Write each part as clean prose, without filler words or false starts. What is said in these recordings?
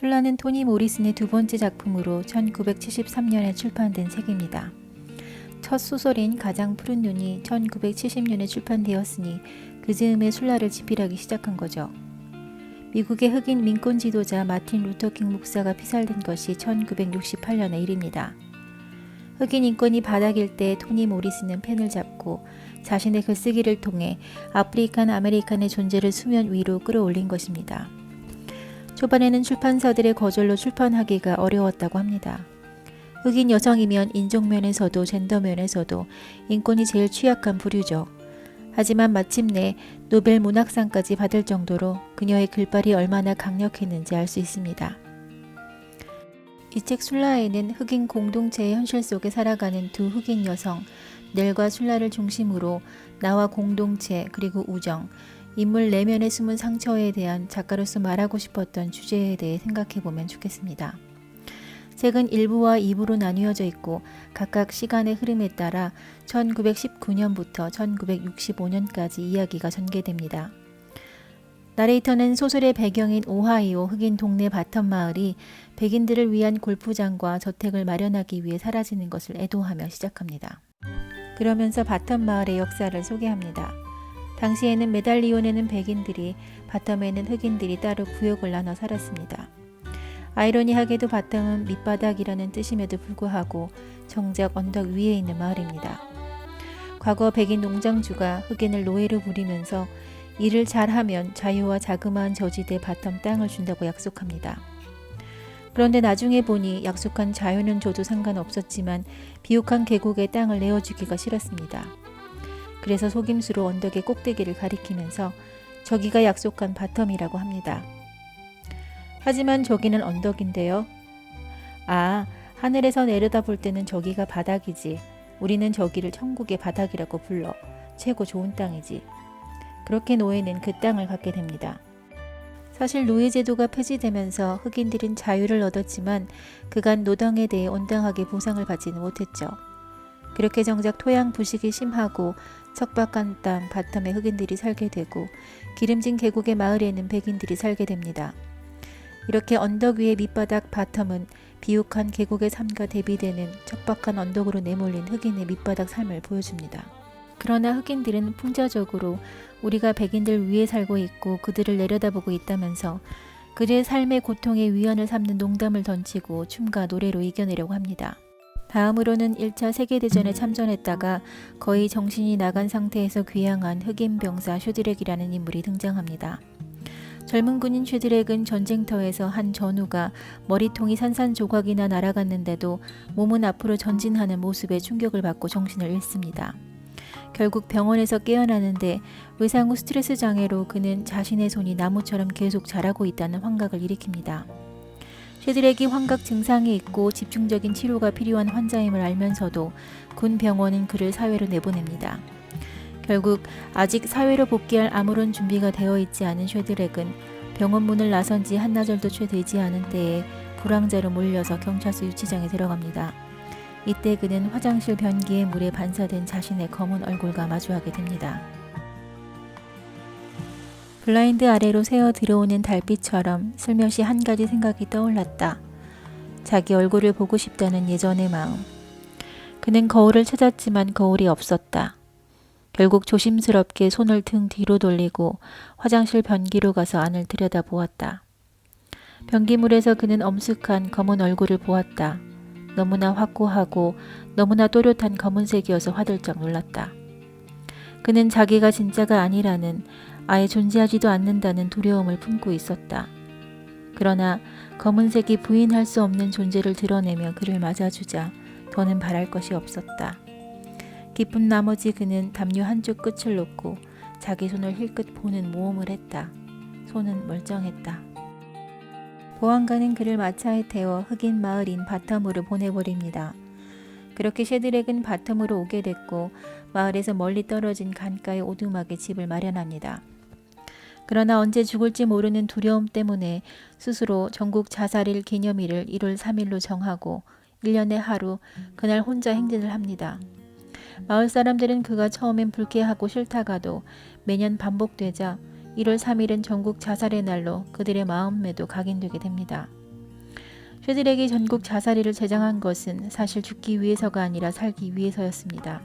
술라는 토니 모리슨의 두 번째 작품으로 1973년에 출판된 책입니다. 첫 소설인 가장 푸른 눈이 1970년에 출판되었으니 그 즈음에 술라를 집필하기 시작한 거죠. 미국의 흑인 민권 지도자 마틴 루터킹 목사가 피살된 것이 1968년의 일입니다. 흑인 인권이 바닥일 때 토니 모리슨은 펜을 잡고 자신의 글쓰기를 통해 아프리칸 아메리칸의 존재를 수면 위로 끌어올린 것입니다. 초반에는 출판사들의 거절로 출판하기가 어려웠다고 합니다. 흑인 여성이면 인종 면에서도 젠더 면에서도 인권이 제일 취약한 부류죠. 하지만 마침내 노벨 문학상까지 받을 정도로 그녀의 글발이 얼마나 강력했는지 알 수 있습니다. 이 책 술라에는 흑인 공동체의 현실 속에 살아가는 두 흑인 여성 넬과 술라를 중심으로 나와 공동체 그리고 우정, 인물 내면에 숨은 상처에 대한 작가로서 말하고 싶었던 주제에 대해 생각해보면 좋겠습니다. 책은 1부와 2부로 나뉘어져 있고 각각 시간의 흐름에 따라 1919년부터 1965년까지 이야기가 전개됩니다. 나레이터는 소설의 배경인 오하이오 흑인 동네 바텀 마을이 백인들을 위한 골프장과 저택을 마련하기 위해 사라지는 것을 애도하며 시작합니다. 그러면서 바텀 마을의 역사를 소개합니다. 당시에는 메달리온에는 백인들이, 바텀에는 흑인들이 따로 구역을 나눠 살았습니다. 아이러니하게도 바텀은 밑바닥이라는 뜻임에도 불구하고 정작 언덕 위에 있는 마을입니다. 과거 백인 농장주가 흑인을 노예로 부리면서 일을 잘하면 자유와 자그마한 저지대 바텀 땅을 준다고 약속합니다. 그런데 나중에 보니 약속한 자유는 줘도 상관없었지만 비옥한 계곡에 땅을 내어주기가 싫었습니다. 그래서 속임수로 언덕의 꼭대기를 가리키면서 저기가 약속한 바텀이라고 합니다. 하지만 저기는 언덕인데요. 아, 하늘에서 내려다볼 때는 저기가 바닥이지. 우리는 저기를 천국의 바닥이라고 불러. 최고 좋은 땅이지. 그렇게 노예는 그 땅을 갖게 됩니다. 사실 노예 제도가 폐지되면서 흑인들은 자유를 얻었지만 그간 노동에 대해 온당하게 보상을 받지는 못했죠. 그렇게 정작 토양 부식이 심하고 척박한 땅 바텀에 흑인들이 살게 되고 기름진 계곡의 마을에는 백인들이 살게 됩니다. 이렇게 언덕 위의 밑바닥 바텀은 비옥한 계곡의 삶과 대비되는 척박한 언덕으로 내몰린 흑인의 밑바닥 삶을 보여줍니다. 그러나 흑인들은 풍자적으로 우리가 백인들 위에 살고 있고 그들을 내려다보고 있다면서 그들의 삶의 고통에 위안을 삼는 농담을 던지고 춤과 노래로 이겨내려고 합니다. 다음으로는 1차 세계대전에 참전했다가 거의 정신이 나간 상태에서 귀향한 흑인 병사 슈드렉이라는 인물이 등장합니다. 젊은 군인 슈드렉은 전쟁터에서 한 전우가 머리통이 산산조각이나 날아갔는데도 몸은 앞으로 전진하는 모습에 충격을 받고 정신을 잃습니다. 결국 병원에서 깨어나는데 외상 후 스트레스 장애로 그는 자신의 손이 나무처럼 계속 자라고 있다는 환각을 일으킵니다. 슈드렉이 환각 증상이 있고 집중적인 치료가 필요한 환자임을 알면서도 군 병원은 그를 사회로 내보냅니다. 결국 아직 사회로 복귀할 아무런 준비가 되어 있지 않은 슈드렉은 병원 문을 나선 지 한나절도 채 되지 않은 때에 불황자로 몰려서 경찰서 유치장에 들어갑니다. 이때 그는 화장실 변기의 물에 반사된 자신의 검은 얼굴과 마주하게 됩니다. 블라인드 아래로 새어 들어오는 달빛처럼 슬며시 한 가지 생각이 떠올랐다. 자기 얼굴을 보고 싶다는 예전의 마음. 그는 거울을 찾았지만 거울이 없었다. 결국 조심스럽게 손을 등 뒤로 돌리고 화장실 변기로 가서 안을 들여다보았다. 변기물에서 그는 엄숙한 검은 얼굴을 보았다. 너무나 확고하고 너무나 또렷한 검은색이어서 화들짝 놀랐다. 그는 자기가 진짜가 아니라는, 아예 존재하지도 않는다는 두려움을 품고 있었다. 그러나 검은색이 부인할 수 없는 존재를 드러내며 그를 맞아주자 더는 바랄 것이 없었다. 기쁜 나머지 그는 담요 한쪽 끝을 놓고 자기 손을 힐끗 보는 모험을 했다. 손은 멀쩡했다. 보안관은 그를 마차에 태워 흑인 마을인 바텀으로 보내버립니다. 그렇게 쉐드렉은 바텀으로 오게 됐고 마을에서 멀리 떨어진 강가의 오두막에 집을 마련합니다. 그러나 언제 죽을지 모르는 두려움 때문에 스스로 전국 자살일 기념일을 1월 3일로 정하고 1년에 하루 그날 혼자 행진을 합니다. 마을 사람들은 그가 처음엔 불쾌하고 싫다가도 매년 반복되자 1월 3일은 전국 자살의 날로 그들의 마음에도 각인되게 됩니다. 쉐드렉이 전국 자살이를 제정한 것은 사실 죽기 위해서가 아니라 살기 위해서였습니다.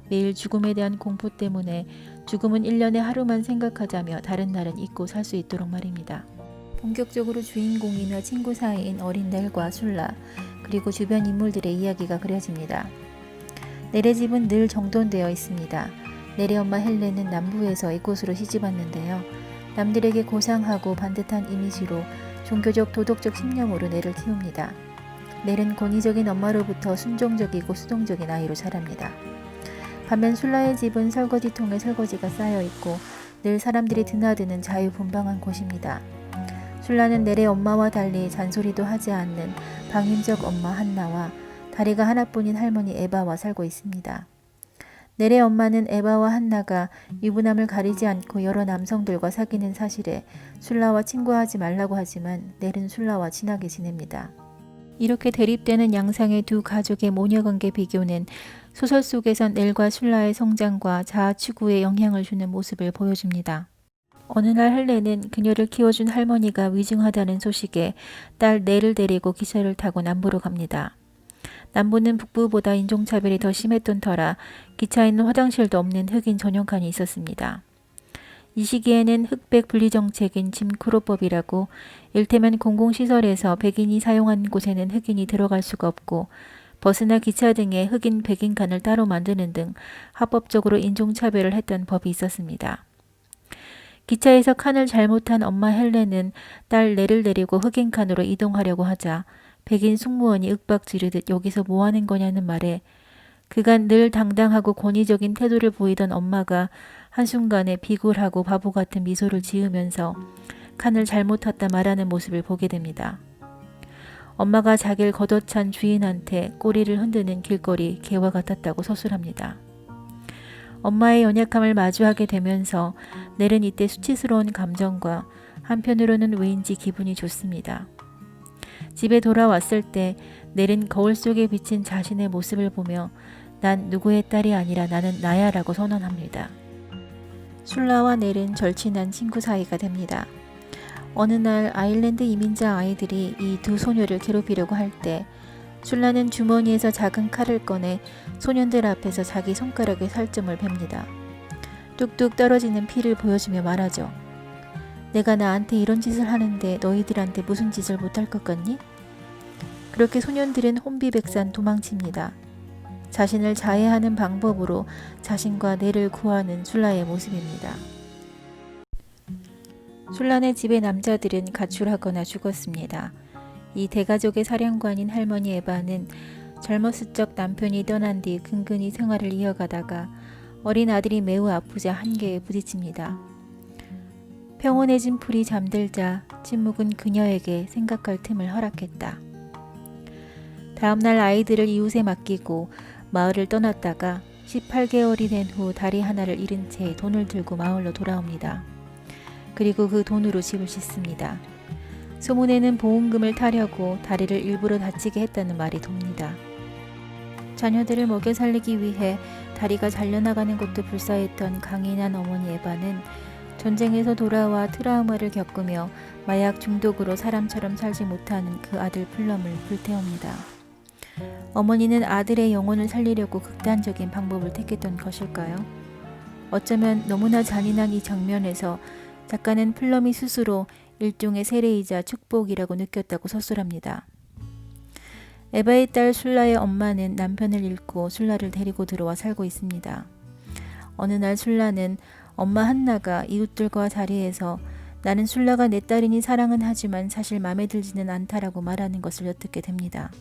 매일 죽음에 대한 공포 때문에 죽음은 1년에 하루만 생각하자며 다른 날은 잊고 살 수 있도록 말입니다. 본격적으로 주인공이며 친구 사이인 어린 넬과 술라, 그리고 주변 인물들의 이야기가 그려집니다. 넬의 집은 늘 정돈되어 있습니다. 넬의 엄마 헬렌은 남부에서 이곳으로 시집왔는데요. 남들에게 고상하고 반듯한 이미지로 종교적 도덕적 신념으로 넬을 키웁니다. 넬은 권위적인 엄마로부터 순종적이고 수동적인 아이로 자랍니다. 반면 술라의 집은 설거지통에 설거지가 쌓여있고 늘 사람들이 드나드는 자유분방한 곳입니다. 술라는 넬의 엄마와 달리 잔소리도 하지 않는 방임적 엄마 한나와 다리가 하나뿐인 할머니 에바와 살고 있습니다. 넬의 엄마는 에바와 한나가 유부남을 가리지 않고 여러 남성들과 사귀는 사실에 술라와 친구하지 말라고 하지만 넬은 술라와 친하게 지냅니다. 이렇게 대립되는 양상의 두 가족의 모녀관계 비교는 소설 속에선 넬과 술라의 성장과 자아 추구에 영향을 주는 모습을 보여줍니다. 어느 날 헬렌은 그녀를 키워준 할머니가 위중하다는 소식에 딸 넬을 데리고 기차를 타고 남부로 갑니다. 남부는 북부보다 인종차별이 더 심했던 터라 기차에는 화장실도 없는 흑인 전용 칸이 있었습니다. 이 시기에는 흑백 분리정책인 짐 크로법이라고 일테면 공공시설에서 백인이 사용하는 곳에는 흑인이 들어갈 수가 없고 버스나 기차 등의 흑인 백인 칸을 따로 만드는 등 합법적으로 인종차별을 했던 법이 있었습니다. 기차에서 칸을 잘못한 엄마 헬렌은 딸 넬을 데리고 흑인 칸으로 이동하려고 하자 백인 승무원이 윽박 지르듯 여기서 뭐하는 거냐는 말에 그간 늘 당당하고 권위적인 태도를 보이던 엄마가 한순간에 비굴하고 바보 같은 미소를 지으면서 칸을 잘못 탔다 말하는 모습을 보게 됩니다. 엄마가 자기를 걷어찬 주인한테 꼬리를 흔드는 길거리 개와 같았다고 서술합니다. 엄마의 연약함을 마주하게 되면서 넬은 이때 수치스러운 감정과 한편으로는 왜인지 기분이 좋습니다. 집에 돌아왔을 때 넬은 거울 속에 비친 자신의 모습을 보며 난 누구의 딸이 아니라 나는 나야 라고 선언합니다. 술라와 넬은 절친한 친구 사이가 됩니다. 어느 날 아일랜드 이민자 아이들이 이 두 소녀를 괴롭히려고 할 때 술라는 주머니에서 작은 칼을 꺼내 소년들 앞에서 자기 손가락에 살점을 팹니다. 뚝뚝 떨어지는 피를 보여주며 말하죠. 내가 나한테 이런 짓을 하는데 너희들한테 무슨 짓을 못할 것 같니? 그렇게 소년들은 혼비백산 도망칩니다. 자신을 자해하는 방법으로 자신과 넬을 구하는 술라의 모습입니다. 술라네 집의 남자들은 가출하거나 죽었습니다. 이 대가족의 사령관인 할머니 에바는 젊었을 적 남편이 떠난 뒤 근근히 생활을 이어가다가 어린 아들이 매우 아프자 한계에 부딪힙니다. 평온해진 풀이 잠들자 침묵은 그녀에게 생각할 틈을 허락했다. 다음날 아이들을 이웃에 맡기고 마을을 떠났다가 18개월이 된 후 다리 하나를 잃은 채 돈을 들고 마을로 돌아옵니다. 그리고 그 돈으로 집을 짓습니다. 소문에는 보험금을 타려고 다리를 일부러 다치게 했다는 말이 돕니다. 자녀들을 먹여 살리기 위해 다리가 잘려나가는 것도 불사했던 강인한 어머니 에바는 전쟁에서 돌아와 트라우마를 겪으며 마약 중독으로 사람처럼 살지 못하는 그 아들 플럼을 불태웁니다. 어머니는 아들의 영혼을 살리려고 극단적인 방법을 택했던 것일까요? 어쩌면 너무나 잔인한 이 장면에서 작가는 플럼이 스스로 일종의 세례이자 축복이라고 느꼈다고 서술합니다. 에바의 딸 술라의 엄마는 남편을 잃고 술라를 데리고 들어와 살고 있습니다. 어느 날 술라는 엄마 한나가 이웃들과 자리에서 나는 술라가 내 딸이니 사랑은 하지만 사실 마음에 들지는 않다라고 말하는 것을 엿듣게 됩니다.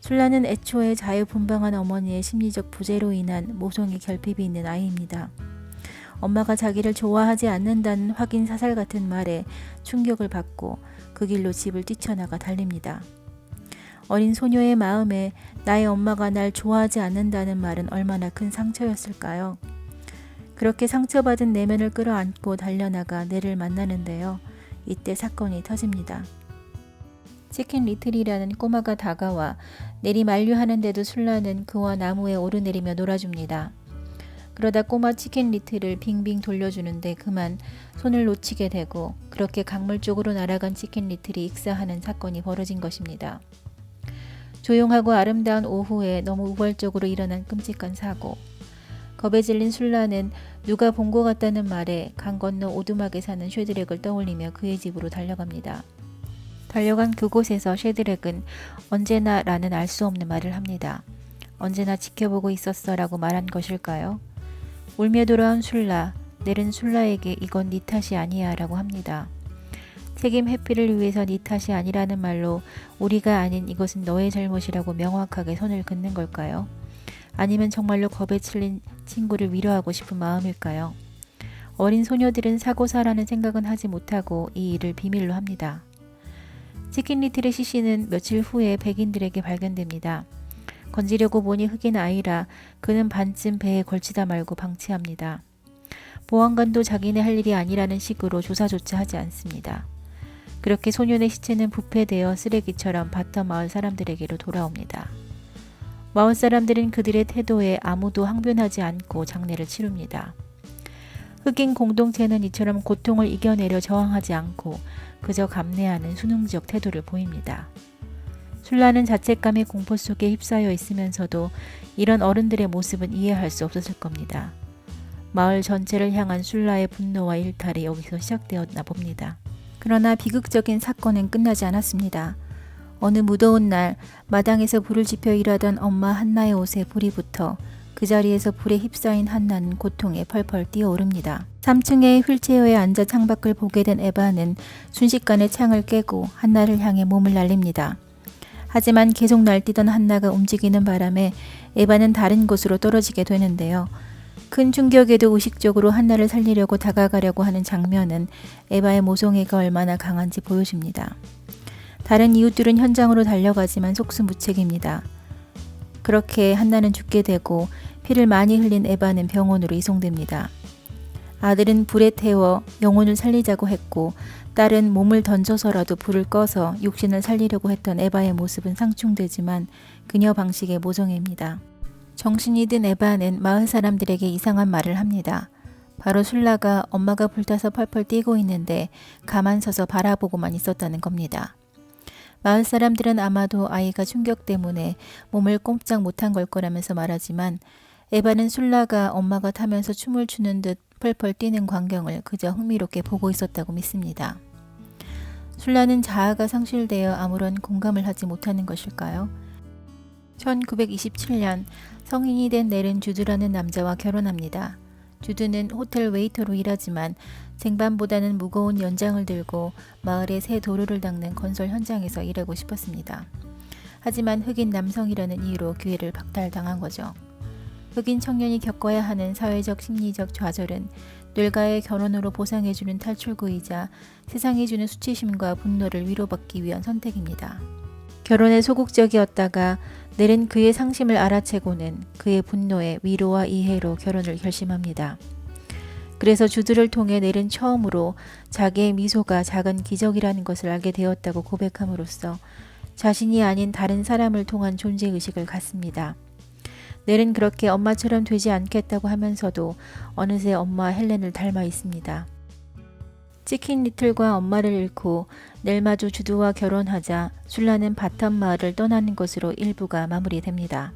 술라는 애초에 자유분방한 어머니의 심리적 부재로 인한 모성의 결핍이 있는 아이입니다. 엄마가 자기를 좋아하지 않는다는 확인 사살 같은 말에 충격을 받고 그 길로 집을 뛰쳐나가 달립니다. 어린 소녀의 마음에 나의 엄마가 날 좋아하지 않는다는 말은 얼마나 큰 상처였을까요? 그렇게 상처받은 내면을 끌어안고 달려나가 넬을 만나는데요. 이때 사건이 터집니다. 치킨 리틀이라는 꼬마가 다가와 넬이 만류하는데도 술라는 그와 나무에 오르내리며 놀아줍니다. 그러다 꼬마 치킨 리틀을 빙빙 돌려주는데 그만 손을 놓치게 되고 그렇게 강물 쪽으로 날아간 치킨 리틀이 익사하는 사건이 벌어진 것입니다. 조용하고 아름다운 오후에 너무 우발적으로 일어난 끔찍한 사고. 겁에 질린 술라는 누가 본 것 같다는 말에 강 건너 오두막에 사는 쉐드렉을 떠올리며 그의 집으로 달려갑니다. 달려간 그곳에서 쉐드렉은 언제나 라는 알 수 없는 말을 합니다. 언제나 지켜보고 있었어 라고 말한 것일까요? 울며 돌아온 술라, 내른 술라에게 이건 네 탓이 아니야 라고 합니다. 책임 회피를 위해서 네 탓이 아니라는 말로 우리가 아닌 이것은 너의 잘못이라고 명확하게 선을 긋는 걸까요? 아니면 정말로 겁에 질린 친구를 위로하고 싶은 마음일까요? 어린 소녀들은 사고사라는 생각은 하지 못하고 이 일을 비밀로 합니다. 치킨 리틀의 시신은 며칠 후에 백인들에게 발견됩니다. 건지려고 보니 흑인 아이라 그는 반쯤 배에 걸치다 말고 방치합니다. 보안관도 자기네 할 일이 아니라는 식으로 조사조차 하지 않습니다. 그렇게 소년의 시체는 부패되어 쓰레기처럼 바텀 마을 사람들에게로 돌아옵니다. 마을 사람들은 그들의 태도에 아무도 항변하지 않고 장례를 치릅니다. 흑인 공동체는 이처럼 고통을 이겨내려 저항하지 않고 그저 감내하는 순응적 태도를 보입니다. 술라는 자책감의 공포 속에 휩싸여 있으면서도 이런 어른들의 모습은 이해할 수 없었을 겁니다. 마을 전체를 향한 술라의 분노와 일탈이 여기서 시작되었나 봅니다. 그러나 비극적인 사건은 끝나지 않았습니다. 어느 무더운 날 마당에서 불을 지펴 일하던 엄마 한나의 옷에 불이 붙어 그 자리에서 불에 휩싸인 한나는 고통에 펄펄 뛰어오릅니다. 3층의 휠체어에 앉아 창밖을 보게 된 에바는 순식간에 창을 깨고 한나를 향해 몸을 날립니다. 하지만 계속 날뛰던 한나가 움직이는 바람에 에바는 다른 곳으로 떨어지게 되는데요. 큰 충격에도 의식적으로 한나를 살리려고 다가가려고 하는 장면은 에바의 모성애가 얼마나 강한지 보여줍니다. 다른 이웃들은 현장으로 달려가지만 속수무책입니다. 그렇게 한나는 죽게 되고 피를 많이 흘린 에바는 병원으로 이송됩니다. 아들은 불에 태워 영혼을 살리자고 했고 딸은 몸을 던져서라도 불을 꺼서 육신을 살리려고 했던 에바의 모습은 상충되지만 그녀 방식의 모성애입니다. 정신이 든 에바는 마을 사람들에게 이상한 말을 합니다. 바로 술라가 엄마가 불타서 펄펄 뛰고 있는데 가만 서서 바라보고만 있었다는 겁니다. 마을 사람들은 아마도 아이가 충격 때문에 몸을 꼼짝 못한 걸 거라면서 말하지만 에바는 술라가 엄마가 타면서 춤을 추는 듯 펄펄 뛰는 광경을 그저 흥미롭게 보고 있었다고 믿습니다. 술라는 자아가 상실되어 아무런 공감을 하지 못하는 것일까요? 1927년 성인이 된 넬은 주드라는 남자와 결혼합니다. 주드는 호텔 웨이터로 일하지만 쟁반보다는 무거운 연장을 들고 마을의 새 도로를 닦는 건설 현장에서 일하고 싶었습니다. 하지만 흑인 남성이라는 이유로 기회를 박탈당한 거죠. 흑인 청년이 겪어야 하는 사회적 심리적 좌절은 뇌과의 결혼으로 보상해주는 탈출구이자 세상이 주는 수치심과 분노를 위로받기 위한 선택입니다. 결혼에 소극적이었다가 넬은 그의 상심을 알아채고는 그의 분노에 위로와 이해로 결혼을 결심합니다. 그래서 주드를 통해 넬은 처음으로 자기의 미소가 작은 기적이라는 것을 알게 되었다고 고백함으로써 자신이 아닌 다른 사람을 통한 존재의식을 갖습니다. 넬은 그렇게 엄마처럼 되지 않겠다고 하면서도 어느새 엄마 헬렌을 닮아 있습니다. 치킨 리틀과 엄마를 잃고 넬마저 주드와 결혼하자 술라는 바텀 마을을 떠나는 것으로 일부가 마무리됩니다.